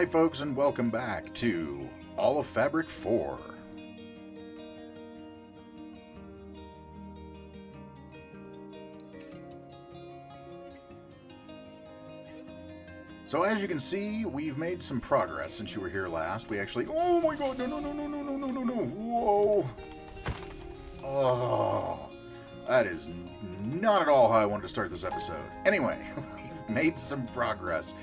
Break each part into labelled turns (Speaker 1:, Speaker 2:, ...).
Speaker 1: Hi folks, and welcome back to All of Fabric 4. So as you can see, we've made some progress since you were here last. We actually... Oh my god, no, whoa. Oh, that is not at all how I wanted to start this episode. Anyway, we've made some progress.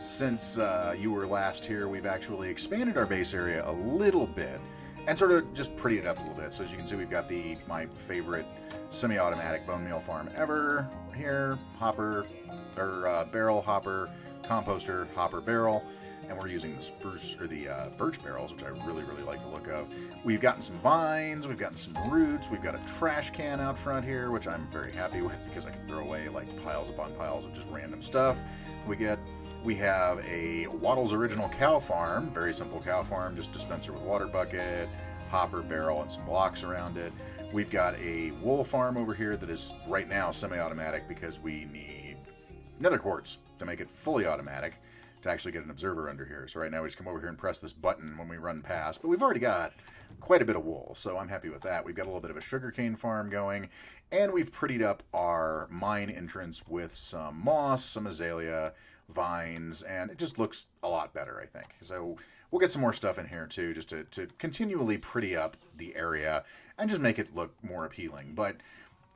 Speaker 1: Since you were last here, we've actually expanded our base area a little bit and sort of just prettied it up a little bit. So as you can see, we've got my favorite semi-automatic bone meal farm ever here. Hopper, or barrel hopper, composter, hopper barrel, and we're using the spruce or the birch barrels, which I really like the look of. We've gotten some vines, we've gotten some roots, we've got a trash can out front here, which I'm very happy with because I can throw away like piles upon piles of just random stuff. We have a Waddle's Original Cow Farm, very simple cow farm, just dispenser with water bucket, hopper barrel, and some blocks around it. We've got a wool farm over here that is right now semi-automatic because we need nether quartz to make it fully automatic to actually get an observer under here. So right now we just come over here and press this button when we run past, but we've already got quite a bit of wool, so I'm happy with that. We've got a little bit of a sugarcane farm going, and we've prettied up our mine entrance with some moss, some azalea, vines, and it just looks a lot better, I think. So we'll get some more stuff in here too, just to continually pretty up the area and just make it look more appealing. But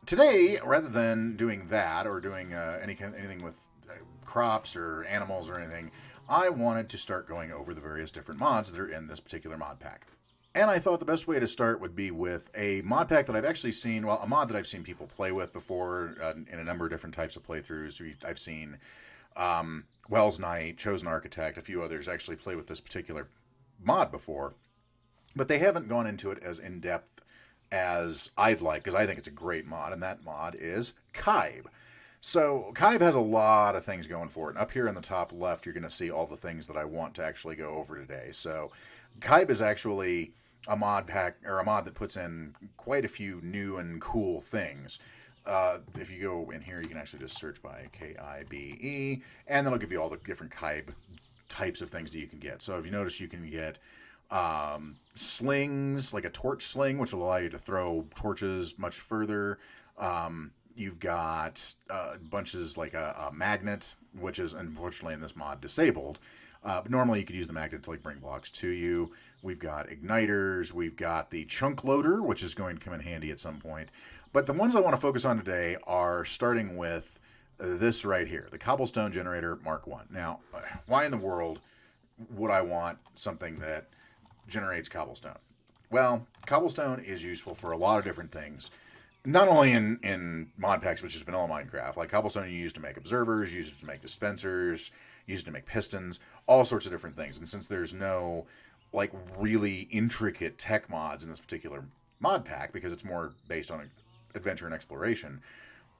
Speaker 1: today, rather than doing that or doing anything with crops or animals or anything, I wanted to start going over the various different mods that are in this particular mod pack. And I thought the best way to start would be with a mod pack that I've actually seen, well, a mod that I've seen people play with before in a number of different types of playthroughs. I've seen Wells Knight, Chosen Architect, a few others actually play with this particular mod before, but they haven't gone into it as in-depth as I'd like, because I think it's a great mod, and that mod is Kibe. So Kibe has a lot of things going for it, and up here in the top left you're going to see all the things that I want to actually go over today. So Kibe is actually a mod pack, or a mod that puts in quite a few new and cool things. If you go in here, you can actually just search by Kibe, and then it'll give you all the different Kibe types of things that you can get. So if you notice, you can get slings, like a torch sling, which will allow you to throw torches much further. You've got bunches like a magnet, which is unfortunately in this mod disabled. But normally you could use the magnet to like bring blocks to you. We've got igniters. We've got the chunk loader, which is going to come in handy at some point. But the ones I want to focus on today are starting with this right here, the Cobblestone Generator Mark 1. Now, why in the world would I want something that generates cobblestone? Well, cobblestone is useful for a lot of different things. Not only in mod packs, which is vanilla Minecraft. Like cobblestone you use to make observers, you use it to make dispensers, you use it to make pistons, all sorts of different things. And since there's no like really intricate tech mods in this particular mod pack, because it's more based on adventure and exploration,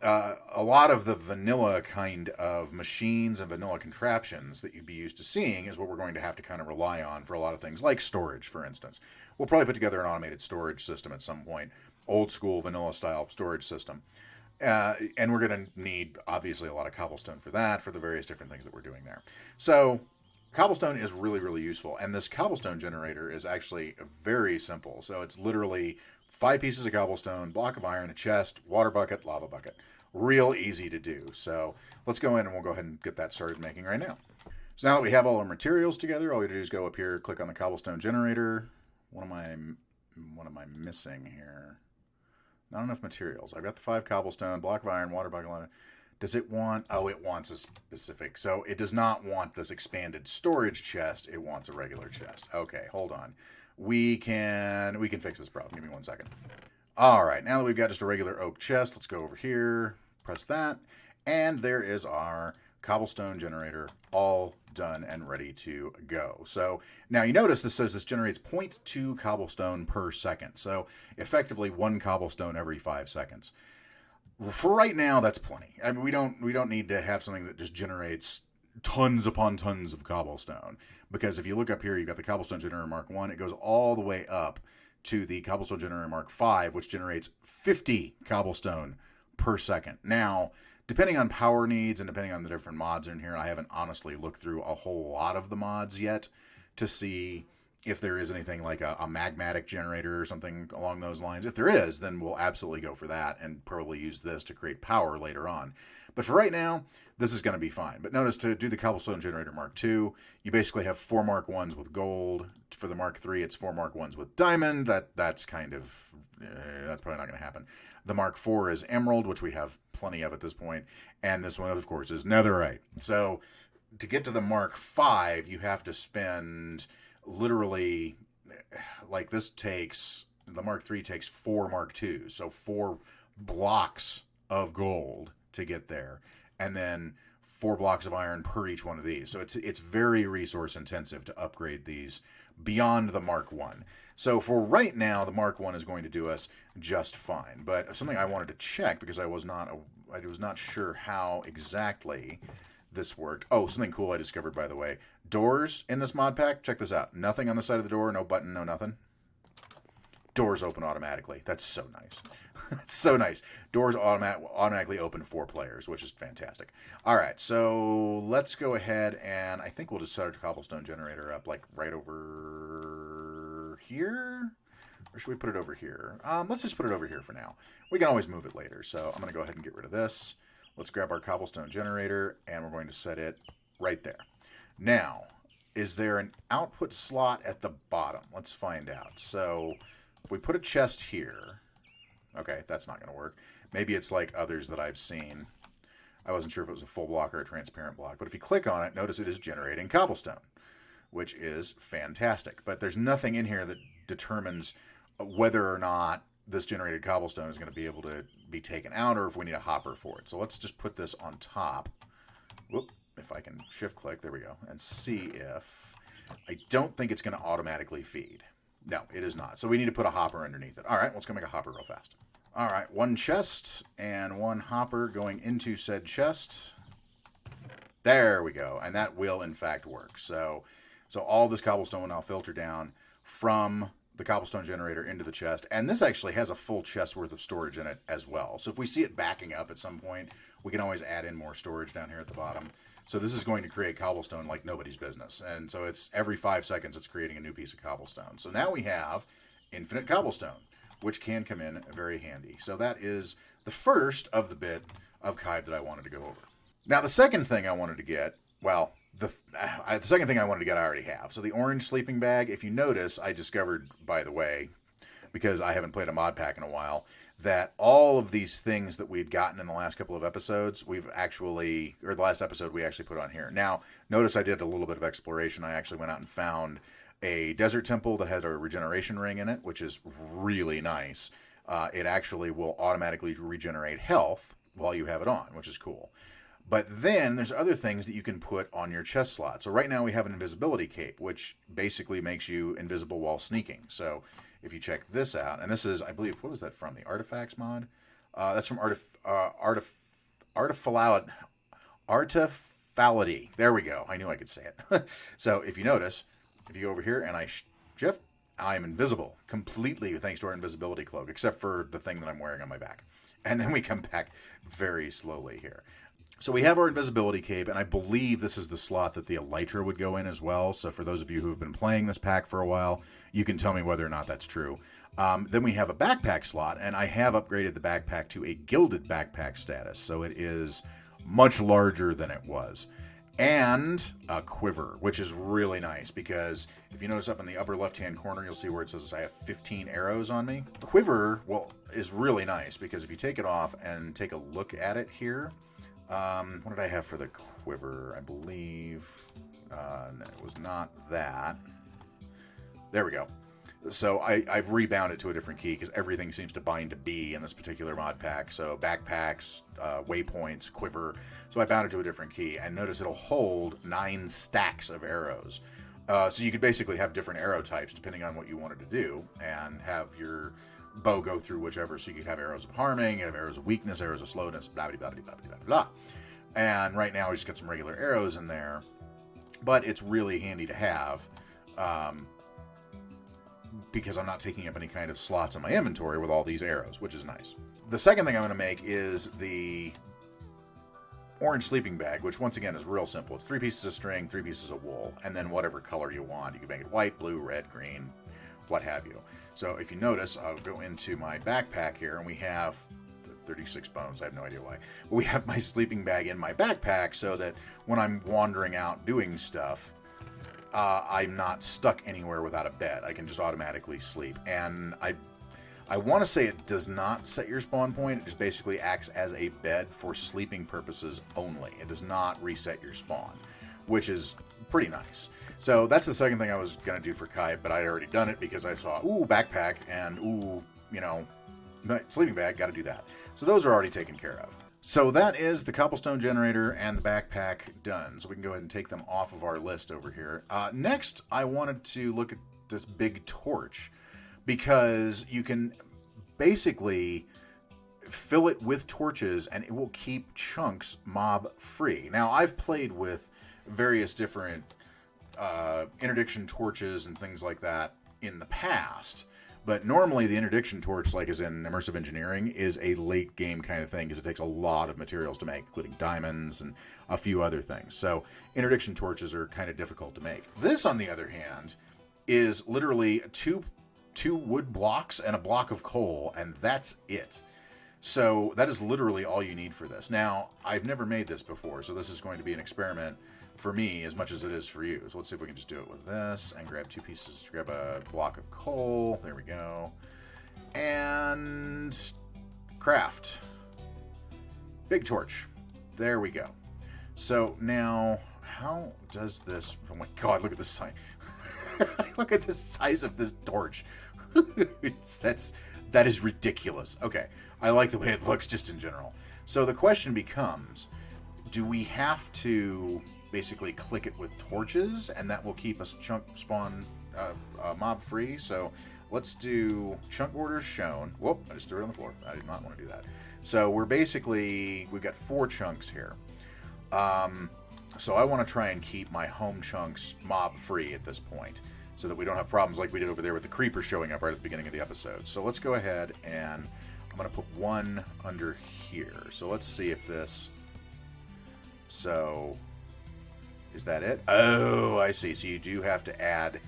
Speaker 1: a lot of the vanilla kind of machines and vanilla contraptions that you'd be used to seeing is what we're going to have to kind of rely on for a lot of things, like storage, for instance. We'll probably put together an automated storage system at some point, old school vanilla style storage system. And we're going to need, obviously, a lot of cobblestone for that, for the various different things that we're doing there. So cobblestone is really useful, and this cobblestone generator is actually very simple. So it's literally 5 pieces of cobblestone, block of iron, a chest, water bucket, lava bucket. Real easy to do. So let's go in and we'll go ahead and get that started making right now. So now that we have all our materials together, all we do is go up here, click on the cobblestone generator. What am I missing here? Not enough materials. I've got the 5 cobblestone, block of iron, water bucket, lava. Does it want... Oh, it wants a specific... So it does not want this expanded storage chest. It wants a regular chest. Okay, hold on. We can fix this problem. Give me 1 second. All right, now that we've got just a regular oak chest, let's go over here, press that, and there is our cobblestone generator all done and ready to go. So now you notice this says this generates 0.2 cobblestone per second. So effectively 1 cobblestone every 5 seconds. For right now, that's plenty. I mean, we don't need to have something that just generates tons upon tons of cobblestone, because if you look up here, you've got the cobblestone generator Mark 1. It goes all the way up to the cobblestone generator Mark 5, which generates 50 cobblestone per second. Now, depending on power needs and depending on the different mods in here, I haven't honestly looked through a whole lot of the mods yet to see if there is anything like a magmatic generator or something along those lines. If there is, then we'll absolutely go for that and probably use this to create power later on. But for right now, this is going to be fine. But notice to do the cobblestone generator Mark II, you basically have 4 Mark 1s with gold. For the Mark III, it's 4 Mark 1s with diamond. That's kind of, that's probably not going to happen. The Mark IV is emerald, which we have plenty of at this point. And this one, of course, is netherite. So to get to the Mark V, you have to spend literally, like this takes, the Mark III takes 4 Mark IIs. So 4 blocks of gold to get there. And then 4 blocks of iron per each one of these. So it's very resource intensive to upgrade these beyond the Mark I. So for right now, the Mark I is going to do us just fine. But something I wanted to check because I was not sure how exactly this worked. Oh, something cool I discovered, by the way. Doors in this mod pack, check this out. Nothing on the side of the door, no button, no nothing. Doors open automatically. That's so nice. It's so nice. Doors automatically open for players, which is fantastic. All right, so let's go ahead and I think we'll just set our cobblestone generator up like right over here. Or should we put it over here? Let's just put it over here for now. We can always move it later. So I'm going to go ahead and get rid of this. Let's grab our cobblestone generator, and we're going to set it right there. Now, is there an output slot at the bottom? Let's find out. So if we put a chest here, okay, that's not going to work. Maybe it's like others that I've seen. I wasn't sure if it was a full block or a transparent block. But if you click on it, notice it is generating cobblestone, which is fantastic. But there's nothing in here that determines whether or not this generated cobblestone is going to be able to be taken out or if we need a hopper for it. So let's just put this on top. Whoop, if I can shift click, there we go, and see if, I don't think it's going to automatically feed. No, it is not. So we need to put a hopper underneath it. All right, let's go make a hopper real fast. All right, 1 chest and 1 hopper going into said chest. There we go, and that will in fact work. So all this cobblestone will now filter down from the cobblestone generator into the chest, and this actually has a full chest worth of storage in it as well. So if we see it backing up at some point, we can always add in more storage down here at the bottom. So this is going to create cobblestone like nobody's business, and so it's every 5 seconds it's creating a new piece of cobblestone. So now we have infinite cobblestone, which can come in very handy. So that is the first of the bit of Kibe that I wanted to go over. Now the second thing I wanted to get, well, the second thing I wanted to get I already have. So the orange sleeping bag, if you notice, I discovered, by the way, because I haven't played a mod pack in a while, that all of these things that we'd gotten in the last couple of episodes, the last episode we actually put on here. Now, notice I did a little bit of exploration. I actually went out and found a desert temple that had a regeneration ring in it, which is really nice. It actually will automatically regenerate health while you have it on, which is cool. But then there's other things that you can put on your chest slot. So right now we have an invisibility cape, which basically makes you invisible while sneaking. So if you check this out, and this is, I believe, what was that from? The Artifacts mod? That's from Artifality. There we go. I knew I could say it. So if you notice, if you go over here and I shift, I am invisible completely thanks to our invisibility cloak, except for the thing that I'm wearing on my back. And then we come back very slowly here. So we have our invisibility cape, and I believe this is the slot that the elytra would go in as well. So for those of you who have been playing this pack for a while, you can tell me whether or not that's true. Then we have a backpack slot, and I have upgraded the backpack to a gilded backpack status. So it is much larger than it was. And a quiver, which is really nice because if you notice up in the upper left-hand corner, you'll see where it says I have 15 arrows on me. The quiver, well, is really nice because if you take it off and take a look at it here, what did I have for the quiver? I believe no, it was not that. There we go. So I've rebound it to a different key because everything seems to bind to B in this particular mod pack. So backpacks, waypoints, quiver. So I bound it to a different key. And notice it'll hold 9 stacks of arrows. So you could basically have different arrow types depending on what you wanted to do and have your bow go through whichever. So you could have arrows of harming, you have arrows of weakness, arrows of slowness, blah, blah, blah, blah, blah, blah, blah. And right now we just got some regular arrows in there. But it's really handy to have because I'm not taking up any kind of slots in my inventory with all these arrows, which is nice. The second thing I'm going to make is the orange sleeping bag, which once again is real simple. It's 3 pieces of string, 3 pieces of wool, and then whatever color you want. You can make it white, blue, red, green, what have you. So if you notice, I'll go into my backpack here, and we have 36 bones. I have no idea why. But we have my sleeping bag in my backpack so that when I'm wandering out doing stuff, I'm not stuck anywhere without a bed. I can just automatically sleep. And I want to say it does not set your spawn point. It just basically acts as a bed for sleeping purposes only. It does not reset your spawn, which is pretty nice. So that's the second thing I was going to do for Kibe, but I'd already done it because I saw, ooh, backpack, and ooh, sleeping bag, got to do that. So those are already taken care of. So that is the cobblestone generator and the backpack done. So we can go ahead and take them off of our list over here. Next, I wanted to look at this big torch, because you can basically fill it with torches and it will keep chunks mob free. Now, I've played with various different interdiction torches and things like that in the past, but normally the interdiction torch, like as in immersive engineering, is a late game kind of thing because it takes a lot of materials to make, including diamonds and a few other things. So interdiction torches are kind of difficult to make. This, on the other hand, is literally two wood blocks and a block of coal, and that's it. So that is literally all you need for this. Now, I've never made this before, so this is going to be an experiment for me as much as it is for you. So let's see if we can just do it with this and grab 2 pieces, grab a block of coal. There we go. And craft. Big torch. There we go. So now, how does this... Oh my god, look at this size. Look at the size of this torch. That is ridiculous. Okay, I like the way it looks just in general. So the question becomes, do we have to basically click it with torches and that will keep us chunk spawn mob free? So let's do chunk borders shown. Whoop, I just threw it on the floor. I did not want to do that. So we've got 4 chunks here. So I want to try and keep my home chunks mob free at this point, so that we don't have problems like we did over there with the creeper showing up right at the beginning of the episode. So let's go ahead and I'm going to put 1 under here. So let's see if this... So, is that it? Oh, I see. So you do have to add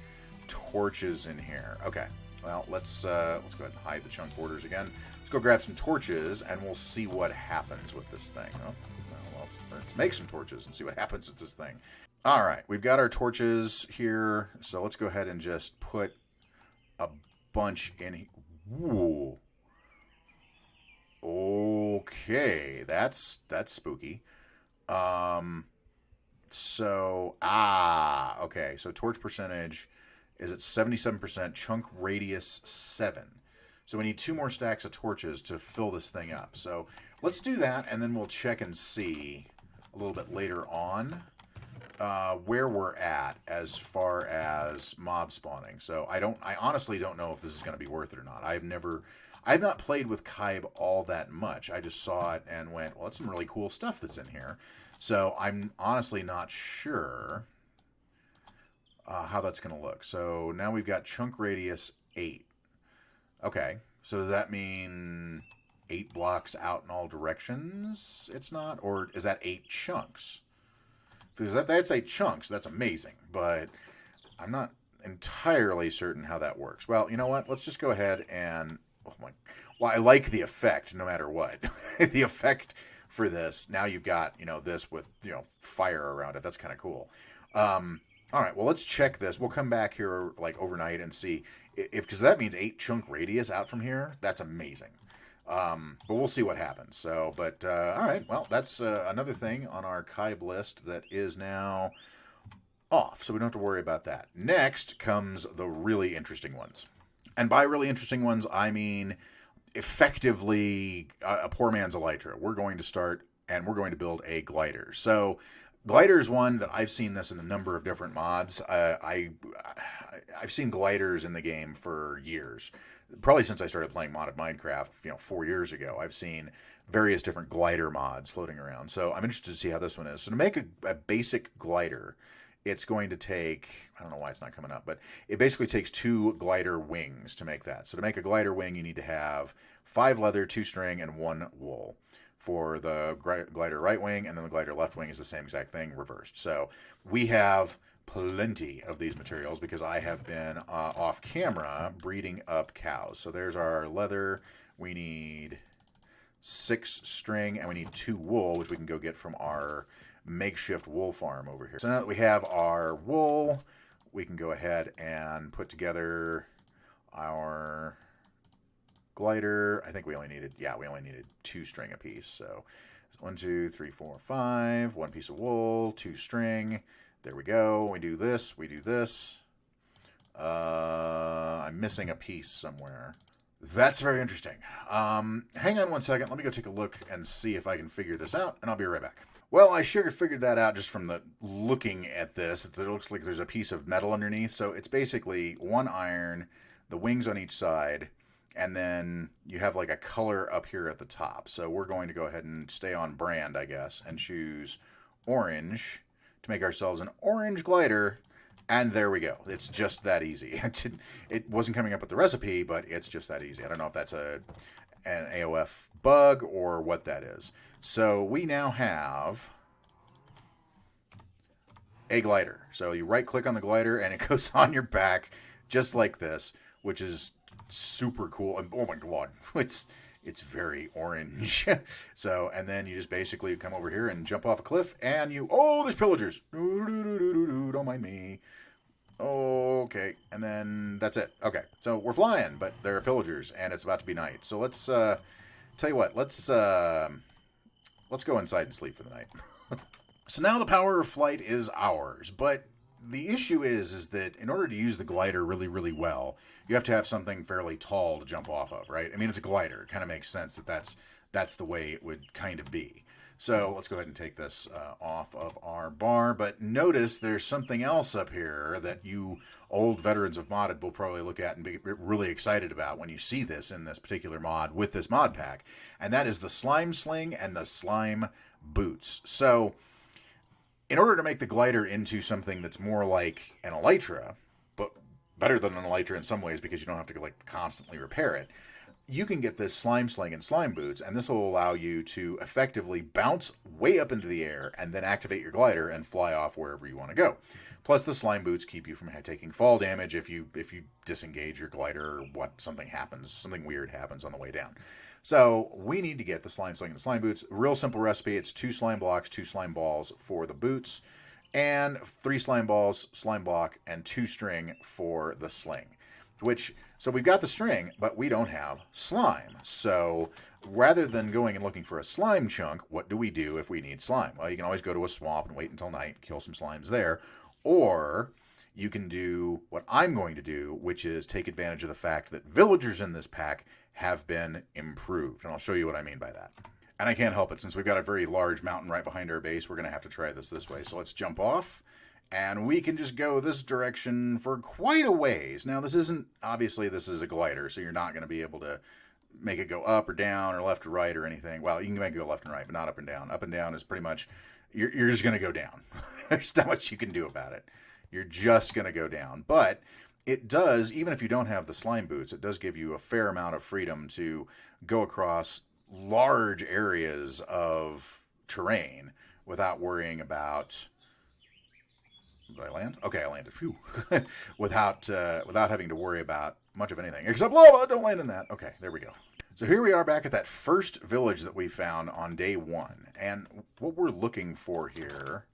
Speaker 1: torches in here. Okay. Well, let's go ahead and hide the chunk borders again. Let's go grab some torches and we'll see what happens with this thing. Oh, well, let's make some torches and see what happens with this thing. All right, we've got our torches here, so let's go ahead and just put a bunch in. Ooh. Okay, that's spooky. Okay, so torch percentage is at 77%, chunk radius 7. So we need 2 more stacks of torches to fill this thing up. So let's do that, and then we'll check and see a little bit later on where we're at as far as mob spawning. So I honestly don't know if this is going to be worth it or not. I've not played with Kibe all that much. I just saw it and went, well, that's some really cool stuff that's in here. So I'm honestly not sure how that's going to look. So now we've got chunk radius 8. Okay, so does that mean 8 blocks out in all directions? It's not? Or is that 8 chunks? Because that's 8 chunks. That's amazing. But I'm not entirely certain how that works. Well, you know what? Let's just go ahead and... Well, I like the effect no matter what. The effect for this, now you've got, this with, fire around it. That's kind of cool. All right, well, let's check this. We'll come back here like overnight and see because that means 8 chunk radius out from here. That's amazing. But we'll see what happens. So, all right, well, that's another thing on our Kibe list that is now off, so we don't have to worry about that. Next comes the really interesting ones. And by really interesting ones, I mean effectively a poor man's Elytra. We're going to start and we're going to build a glider. So glider is one that I've seen this in a number of different mods. I've seen gliders in the game for years. Probably since I started playing modded Minecraft, 4 years ago. I've seen various different glider mods floating around. So I'm interested to see how this one is. So to make a basic glider, it's going to take, I don't know why it's not coming up, but it basically takes 2 glider wings to make that. So to make a glider wing, you need to have 5 leather, 2 string, and 1 wool. for the glider right wing, and then the glider left wing is the same exact thing reversed. So we have plenty of these materials because I have been off camera breeding up cows. So there's our leather. We need 6 string, and we need 2 wool, which we can go get from our makeshift wool farm over here. So now that we have our wool, we can go ahead and put together our glider. I think we only needed 2 string a piece. So 1, 2, 3, 4, 5. 1 piece of wool, 2 string. There we go. We do this. We do this. I'm missing a piece somewhere. That's very interesting. Hang on one second. Let me go take a look and see if I can figure this out, and I'll be right back. Well, I sure figured that out just from the looking at this. It looks like there's a piece of metal underneath. So it's basically 1 iron, the wings on each side, and then you have like a color up here at the top. So we're going to go ahead and stay on brand, I guess, and choose orange to make ourselves an orange glider. And there we go. It's just that easy. It wasn't coming up with the recipe, but it's just that easy. I don't know if that's an AOF bug or what that is. So we now have a glider. So you right-click on the glider, and it goes on your back just like this, which is super cool. And oh my god, it's very orange. So, and then you just basically come over here and jump off a cliff, and there's pillagers. Don't mind me. Okay, and then that's it. Okay, so we're flying, but there are pillagers, and it's about to be night. So let's tell you what. Let's go inside and sleep for the night. So now the power of flight is ours, but the issue is that in order to use the glider really, really well, you have to have something fairly tall to jump off of, right? I mean, it's a glider. It kind of makes sense that that's the way it would kind of be. So let's go ahead and take this off of our bar. But notice there's something else up here that you old veterans of modded will probably look at and be really excited about when you see this in this particular mod with this mod pack. And that is the slime sling and the slime boots. So in order to make the glider into something that's more like an elytra, but better than an elytra in some ways because you don't have to like constantly repair it, you can get this slime sling and slime boots, and this will allow you to effectively bounce way up into the air and then activate your glider and fly off wherever you want to go. Plus, the slime boots keep you from taking fall damage if you disengage your glider or something weird happens on the way down. So we need to get the slime sling and the slime boots. Real simple recipe. It's 2 slime blocks, 2 slime balls for the boots, and 3 slime balls, slime block, and 2 string for the sling. So we've got the string, but we don't have slime. So rather than going and looking for a slime chunk, what do we do if we need slime? Well, you can always go to a swamp and wait until night, kill some slimes there. Or you can do what I'm going to do, which is take advantage of the fact that villagers in this pack have been improved. And I'll show you what I mean by that. And I can't help it. Since we've got a very large mountain right behind our base, we're going to have to try this way. So let's jump off. And we can just go this direction for quite a ways. Now, this is a glider, so you're not going to be able to make it go up or down or left or right or anything. Well, you can make it go left and right, but not up and down. Up and down is pretty much, you're just going to go down. There's not much you can do about it. You're just going to go down. But it does, even if you don't have the slime boots, it does give you a fair amount of freedom to go across large areas of terrain without worrying about... Did I land? Okay, I landed. Phew. without having to worry about much of anything. Except lava! Don't land in that. Okay, there we go. So here we are back at that first village that we found on day 1. And what we're looking for here,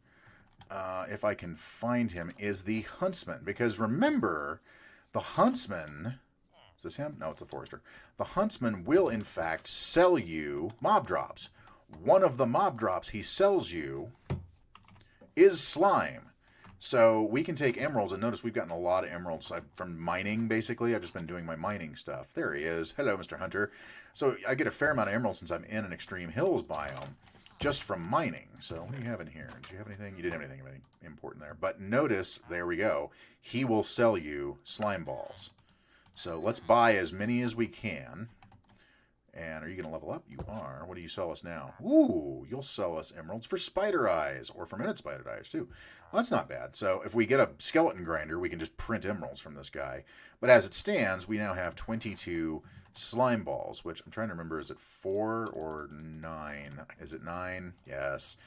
Speaker 1: if I can find him, is the huntsman. Because remember, the huntsman... Is this him? No, it's a forester. The huntsman will, in fact, sell you mob drops. One of the mob drops he sells you is slime. So we can take emeralds, and notice we've gotten a lot of emeralds from mining, basically. I've just been doing my mining stuff. There he is. Hello, Mr. Hunter. So I get a fair amount of emeralds since I'm in an extreme hills biome just from mining. So what do you have in here? Did you have anything? You didn't have anything important there. But notice, there we go. He will sell you slime balls. So let's buy as many as we can. And are you going to level up? You are. What do you sell us now? Ooh, you'll sell us emeralds for spider eyes, or for minute spider eyes, too. Well, that's not bad. So if we get a skeleton grinder, we can just print emeralds from this guy. But as it stands, we now have 22 slime balls, which I'm trying to remember, is it 4 or 9? Is it 9? Yes.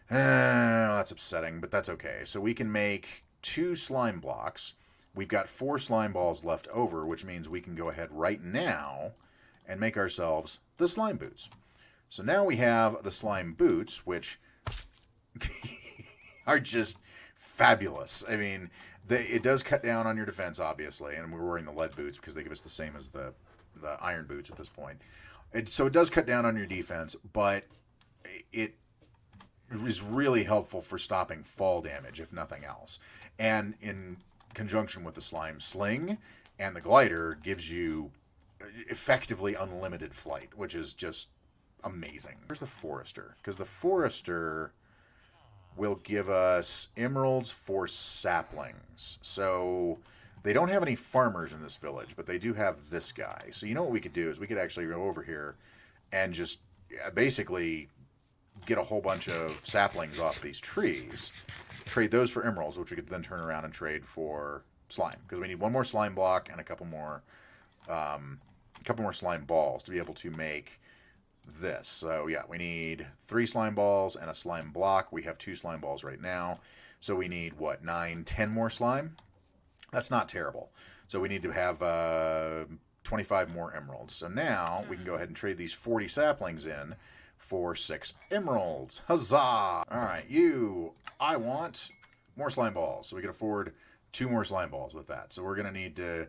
Speaker 1: That's upsetting, but that's okay. So we can make 2 slime blocks. We've got 4 slime balls left over, which means we can go ahead right now and make ourselves the slime boots. So now we have the slime boots, which are just fabulous. I mean, it does cut down on your defense, obviously, and we're wearing the lead boots because they give us the same as the iron boots at this point. So it does cut down on your defense, but it is really helpful for stopping fall damage, if nothing else. And in conjunction with the slime sling and the glider, gives you effectively unlimited flight, which is just amazing. Where's the forester? Because the forester will give us emeralds for saplings. So they don't have any farmers in this village, but they do have this guy. So you know what we could do is we could actually go over here and just basically get a whole bunch of saplings off these trees, trade those for emeralds, which we could then turn around and trade for slime, because we need 1 more slime block and a couple more slime balls to be able to make this. So yeah, we need 3 slime balls and a slime block. We have 2 slime balls right now, so we need what, 9, 10 more slime? That's not terrible. So we need to have 25 more emeralds. So now we can go ahead and trade these 40 saplings in for 6 emeralds. Huzzah! All right, I want more slime balls, so we can afford 2 more slime balls with that. So we're gonna need to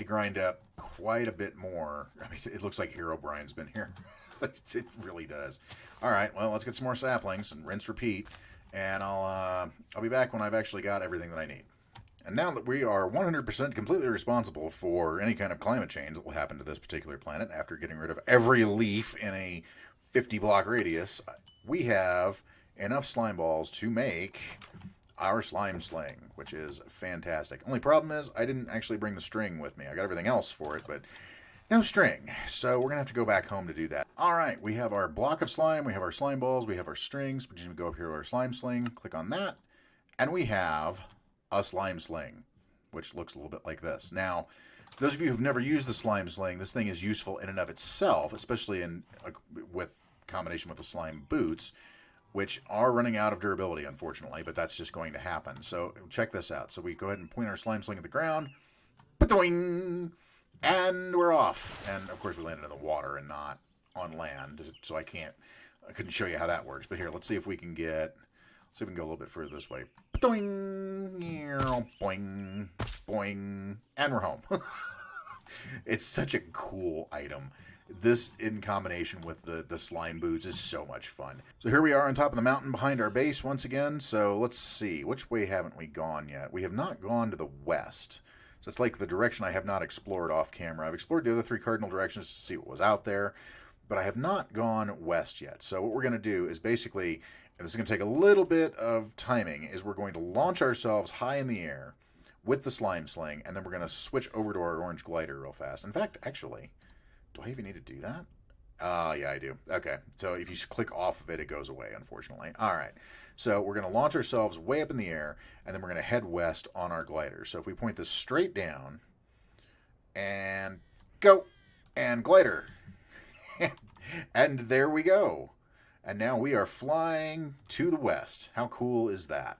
Speaker 1: grind up quite a bit more. I mean, it looks like Hero Brian's been here. It really does. All right, well, let's get some more saplings and rinse, repeat, and I'll be back when I've actually got everything that I need. And now that we are 100% completely responsible for any kind of climate change that will happen to this particular planet after getting rid of every leaf in a 50-block radius, we have enough slime balls to make our slime sling, which is fantastic. Only problem is I didn't actually bring the string with me. I got everything else for it, but no string. So we're going to have to go back home to do that. All right, we have our block of slime, we have our slime balls, we have our strings. We just go up here to our slime sling, click on that, and we have a slime sling, which looks a little bit like this. Now, those of you who've never used the slime sling, this thing is useful in and of itself, especially with combination with the slime boots, which are running out of durability, unfortunately, but that's just going to happen. So check this out. So we go ahead and point our slime sling at the ground, and we're off. And of course, we landed in the water and not on land, so I couldn't show you how that works. But here, let's see if we can go a little bit further this way. Boing, boing, and we're home. It's such a cool item. This, in combination with the slime boots, is so much fun. So here we are on top of the mountain behind our base once again. So let's see. Which way haven't we gone yet? We have not gone to the west. So it's like the direction I have not explored off camera. I've explored the other 3 cardinal directions to see what was out there, but I have not gone west yet. So what we're going to do is basically, and this is going to take a little bit of timing, is we're going to launch ourselves high in the air with the slime sling, and then we're going to switch over to our orange glider real fast. In fact, actually, do I even need to do that? Yeah, I do. Okay, so if you click off of it, it goes away, unfortunately. All right, so we're going to launch ourselves way up in the air, and then we're going to head west on our glider. So if we point this straight down, and go, and glider, and there we go. And now we are flying to the west. How cool is that?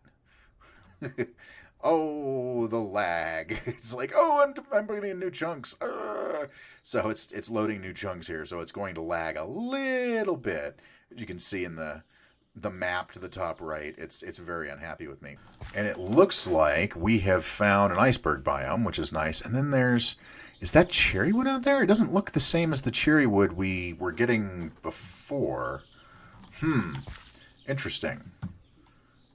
Speaker 1: Oh, the lag. It's like, oh, I'm putting in new chunks. So it's loading new chunks here, so it's going to lag a little bit. You can see in the map to the top right, it's very unhappy with me. And it looks like we have found an iceberg biome, which is nice. And then is that cherry wood out there? It doesn't look the same as the cherry wood we were getting before. Interesting.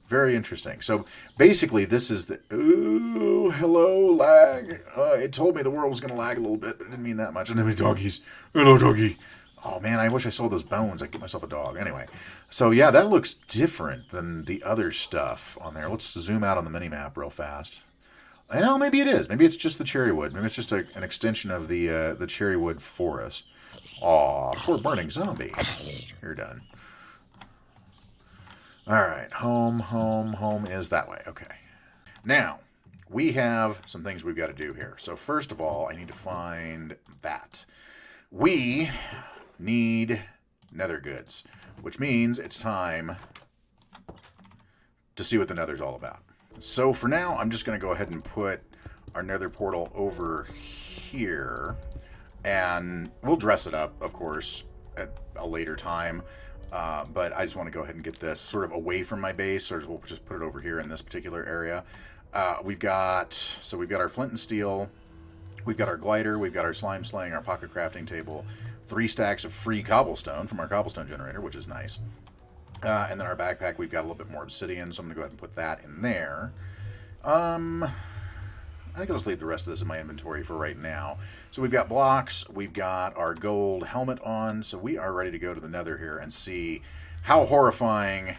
Speaker 1: Very interesting. So basically this is ooh, hello, lag. It told me the world was going to lag a little bit, but it didn't mean that much. And then we doggies. Hello, doggy. Oh man, I wish I saw those bones. I'd get myself a dog. Anyway, so yeah, that looks different than the other stuff on there. Let's zoom out on the mini-map real fast. Well, maybe it is. Maybe it's just the cherry wood. Maybe it's just an extension of the cherry wood forest. Aw, poor burning zombie. You're done. All right, home is that way. Okay. Now, we have some things we've got to do here. So first of all, I need to find that. We need nether goods, which means it's time to see what the nether's all about. So for now, I'm just going to go ahead and put our nether portal over here, and we'll dress it up, of course, at a later time. But I just want to go ahead and get this sort of away from my base, or we'll just put it over here in this particular area. We've got our flint and steel, we've got our glider, we've got our slime slaying, our pocket crafting table, 3 stacks of free cobblestone from our cobblestone generator, which is nice. And then our backpack, we've got a little bit more obsidian, so I'm going to go ahead and put that in there. I think I'll just leave the rest of this in my inventory for right now. So we've got blocks, we've got our gold helmet on, so we are ready to go to the nether here and see how horrifying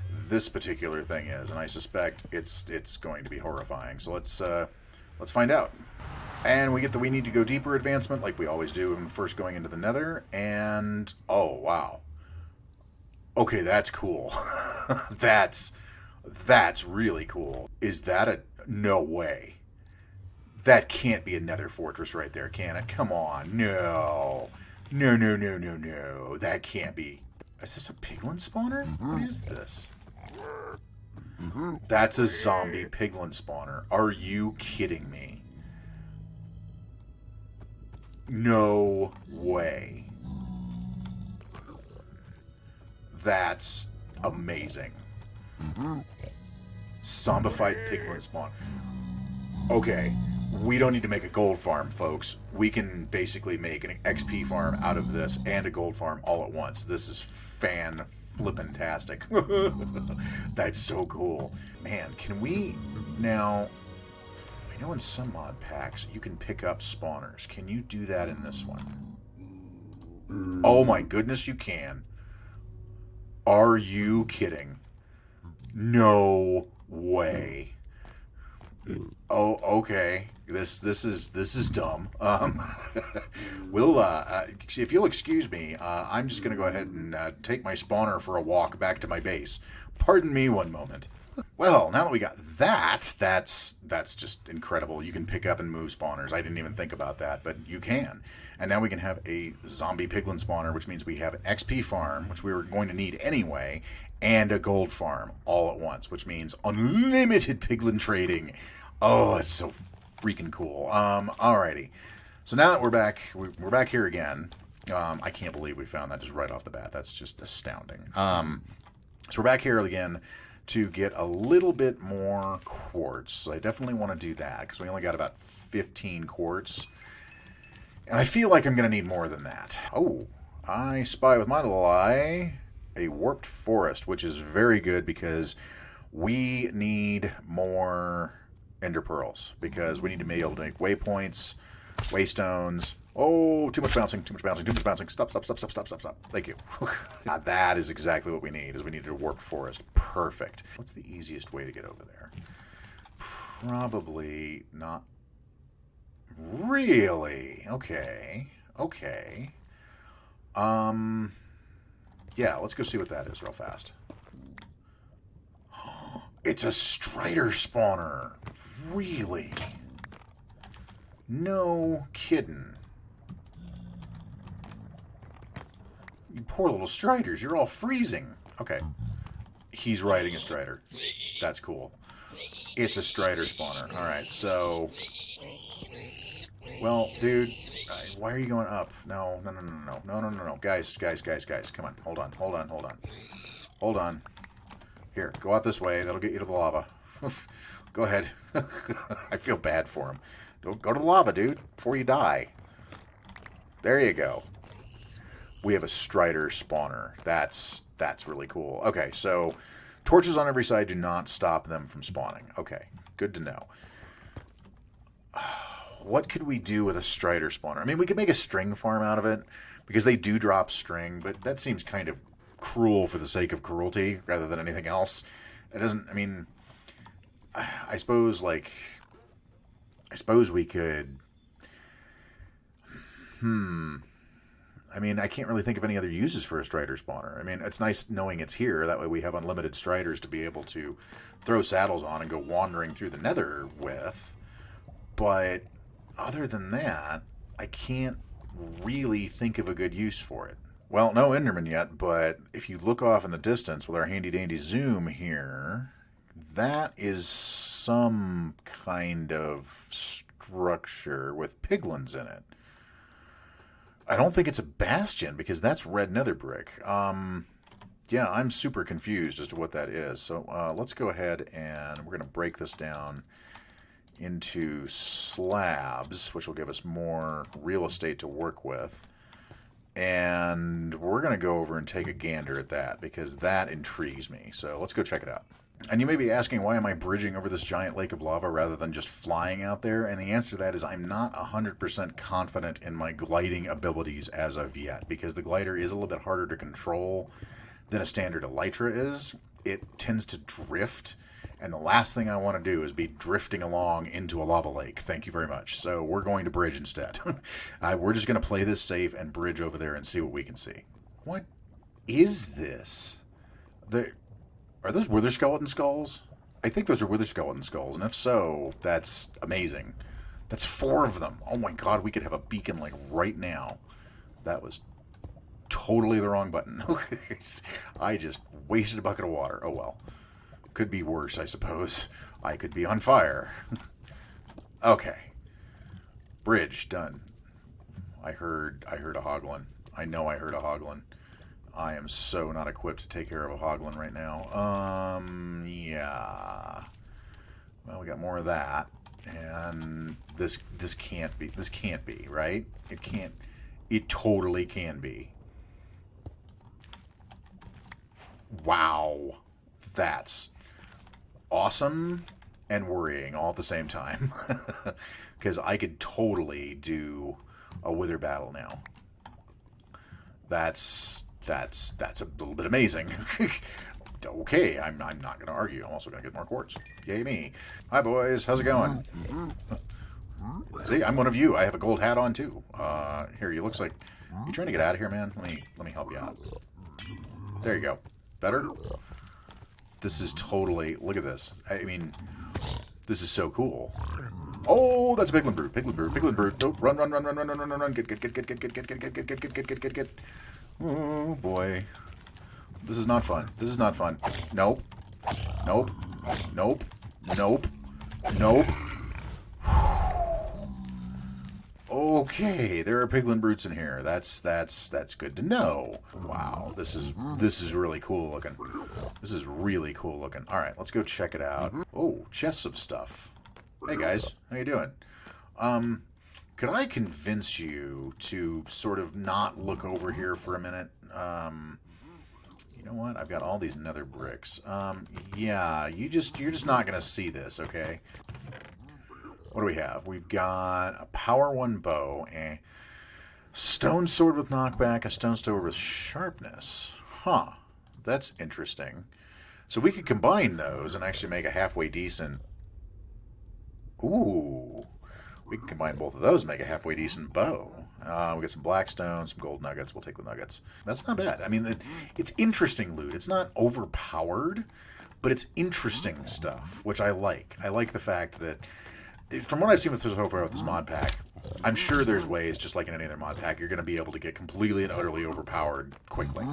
Speaker 1: this particular thing is. And I suspect it's going to be horrifying. So let's find out. And we get the we need to go deeper advancement like we always do when first going into the nether. And oh wow. Okay, that's cool. that's really cool. Is that a no way? That can't be a nether fortress right there, can it? Come on. No. No. That can't be. Is this a piglin spawner? What is this? That's a zombie piglin spawner. Are you kidding me? No way. That's amazing. Zombified piglin spawn. Okay, we don't need to make a gold farm, folks. We can basically make an XP farm out of this and a gold farm all at once. This is fan-flippin-tastic. That's so cool. Man, can we now... I know in some mod packs you can pick up spawners. Can you do that in this one? Oh my goodness, you can. Are you kidding? No way. Oh, okay. This is dumb. We'll if you'll excuse me, I'm just gonna go ahead and take my spawner for a walk back to my base. Pardon me one moment. Well, now that we got that, that's just incredible. You can pick up and move spawners. I didn't even think about that, but you can. And now we can have a zombie piglin spawner, which means we have an XP farm, which we were going to need anyway, and a gold farm all at once, which means unlimited piglin trading. Oh, it's so freaking cool. Alrighty. So now that we're back here again. I can't believe we found that just right off the bat. That's just astounding. So we're back here again to get a little bit more quartz. So I definitely want to do that because we only got about 15 quartz. And I feel like I'm going to need more than that. Oh, I spy with my little eye a warped forest, which is very good because we need more ender pearls because we need to be able to make waypoints, waystones. Oh, too much bouncing. Stop. Thank you. That is exactly what we need, is we need a warped forest. Perfect. What's the easiest way to get over there? Probably not really. Okay. Yeah, let's go see what that is real fast. It's a strider spawner. Really? No kidding. You poor little striders, you're all freezing. Okay. He's riding a strider. That's cool. It's a strider spawner. Alright, so... Well, dude, why are you going up? No. Guys. Come on, hold on. Here, go out this way. That'll get you to the lava. Go ahead. I feel bad for him. Don't go to the lava, dude, before you die. There you go. We have a strider spawner. That's really cool. Okay, so torches on every side do not stop them from spawning. Okay, good to know. What could we do with a strider spawner? I mean, we could make a string farm out of it because they do drop string, but that seems kind of cruel for the sake of cruelty rather than anything else. It doesn't, I mean, I suppose we could, I mean, I can't really think of any other uses for a strider spawner. I mean, it's nice knowing it's here. That way we have unlimited striders to be able to throw saddles on and go wandering through the nether with. But other than that, I can't really think of a good use for it. Well, no Enderman yet, but if you look off in the distance with our handy-dandy zoom here, that is some kind of structure with piglins in it. I don't think it's a bastion because that's red nether brick. Yeah, I'm super confused as to what that is. So let's go ahead and we're going to break this down into slabs, which will give us more real estate to work with. And we're going to go over and take a gander at that because that intrigues me. So let's go check it out. And you may be asking, why am I bridging over this giant lake of lava rather than just flying out there? And the answer to that is I'm not 100% confident in my gliding abilities as of yet, because the glider is a little bit harder to control than a standard Elytra is. It tends to drift, and the last thing I want to do is be drifting along into a lava lake. Thank you very much. So we're going to bridge instead. We're just going to play this safe and bridge over there and see what we can see. What is this? Are those wither skeleton skulls? I think those are wither skeleton skulls, and if so, that's amazing. That's 4 of them. Oh my god, we could have a beacon like right now. That was totally the wrong button. I just wasted a bucket of water. Oh well. Could be worse, I suppose. I could be on fire. Okay. Bridge, done. I heard a hoglin. I know I heard a hoglin. I am so not equipped to take care of a hoglin right now. Yeah. Well, we got more of that. And this can't be, right? It can't. It totally can be. Wow. That's awesome and worrying all at the same time. Because I could totally do a wither battle now. That's a little bit amazing. Okay, I'm not going to argue. I'm also going to get more quartz. Yay me. Hi, boys. How's it going? See, I'm one of you. I have a gold hat on, too. Here, you looks like... You trying to get out of here, man? Let me help you out. There you go. Better? This is totally... Look at this. I mean, this is so cool. Oh, that's a piglin brute. Piglin brute. Piglin brute. Oh, run. Get. Oh, boy. This is not fun. This is not fun. Nope. Okay, there are piglin brutes in here. That's good to know. Wow, this is really cool looking. This is really cool looking. All right, let's go check it out. Oh, chests of stuff. Hey guys, how you doing? Could I convince you to sort of not look over here for a minute? You know what? I've got all these nether bricks. Yeah, you're just not gonna see this, okay? What do we have? We've got a power 1 bow, a stone sword with knockback, a stone sword with sharpness. Huh. That's interesting. So we could combine those and actually make a halfway decent... Ooh. We can combine both of those and make a halfway decent bow. We got some blackstone, some gold nuggets. We'll take the nuggets. That's not bad. I mean, it's interesting loot. It's not overpowered, but it's interesting stuff, which I like. I like the fact that... From what I've seen so far with this mod pack, I'm sure there's ways, just like in any other mod pack, you're going to be able to get completely and utterly overpowered quickly.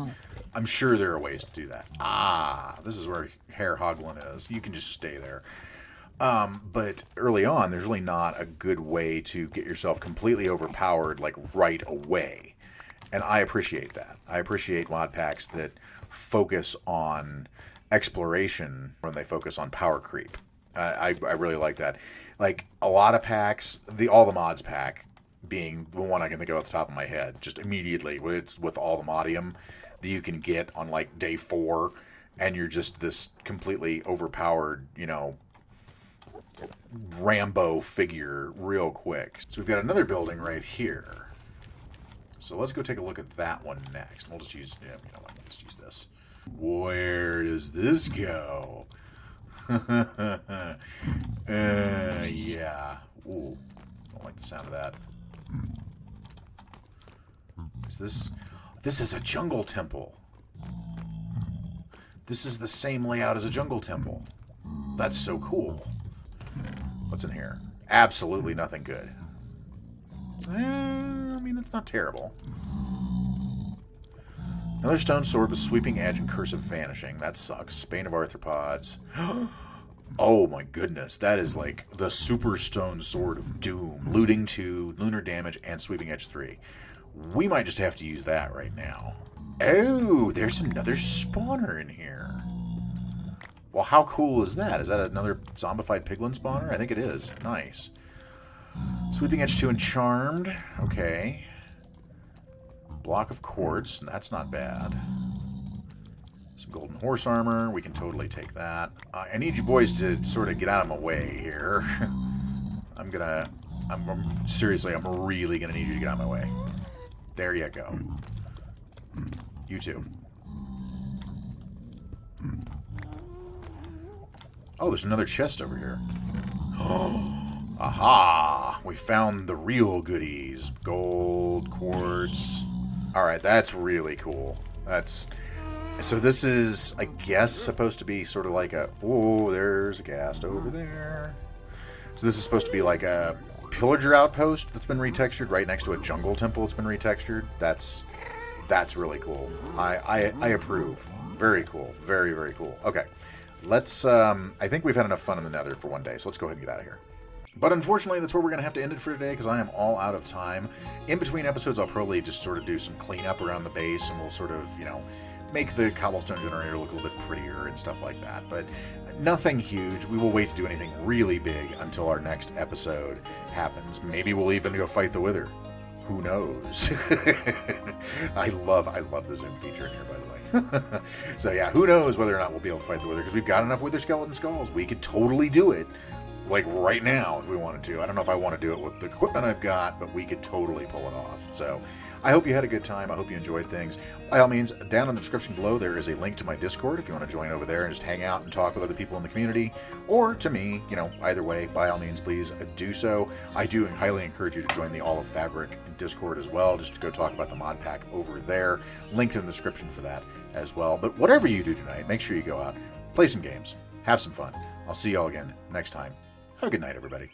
Speaker 1: I'm sure there are ways to do that. Ah, this is where Hair Hoglin is. You can just stay there. But early on, there's really not a good way to get yourself completely overpowered, like, right away. And I appreciate that. I appreciate mod packs that focus on exploration when they focus on power creep. I really like that. Like, a lot of packs, all the mods pack being the one I can think of off the top of my head, just immediately, it's with all the modium that you can get on, like, day 4, and you're just this completely overpowered, you know, Rambo figure real quick. So we've got another building right here. So let's go take a look at that one next. We'll just use, yeah, you know what, let's just use this. Where does this go? Yeah. Ooh, don't like the sound of that. This is a jungle temple. This is the same layout as a jungle temple. That's so cool. What's in here? Absolutely nothing good. I mean, it's not terrible. Another stone sword with sweeping edge and curse of vanishing. That sucks. Bane of arthropods. Oh my goodness. That is like the super stone sword of doom. Looting 2, lunar damage, and sweeping edge 3. We might just have to use that right now. Oh, there's another spawner in here. Well, how cool is that? Is that another zombified piglin spawner? I think it is. Nice. Sweeping edge 2 and charmed. Okay. Block of quartz. That's not bad. Some golden horse armor. We can totally take that. I need you boys to sort of get out of my way here. Seriously, I'm really gonna need you to get out of my way. There you go. You too. Oh, there's another chest over here. Aha! We found the real goodies. Gold, quartz. Alright, that's really cool. So this is, I guess, supposed to be sort of like a... Oh, there's a ghast over there. So this is supposed to be like a pillager outpost that's been retextured right next to a jungle temple that's been retextured. That's really cool. I approve. Very cool. Very, very cool. Okay. Let's, I think we've had enough fun in the Nether for one day, so let's go ahead and get out of here. But unfortunately, that's where we're going to have to end it for today, because I am all out of time. In between episodes, I'll probably just sort of do some cleanup around the base, and we'll sort of, make the cobblestone generator look a little bit prettier and stuff like that. But nothing huge. We will wait to do anything really big until our next episode happens. Maybe we'll even go fight the Wither. Who knows? I love the zoom feature in here, by the way. So yeah, who knows whether or not we'll be able to fight the Wither, because we've got enough Wither skeleton skulls. We could totally do it, like right now, if we wanted to. I don't know if I want to do it with the equipment I've got, but we could totally pull it off. So I hope you had a good time. I hope you enjoyed things. By all means, down in the description below, there is a link to my Discord if you want to join over there and just hang out and talk with other people in the community, or to me, either way, by all means, please do so. I do highly encourage you to join the All of Fabric Discord as well, just to go talk about the mod pack over there. Linked in the description for that as well. But whatever you do tonight, make sure you go out, play some games, have some fun. I'll see you all again next time. Have a good night, everybody.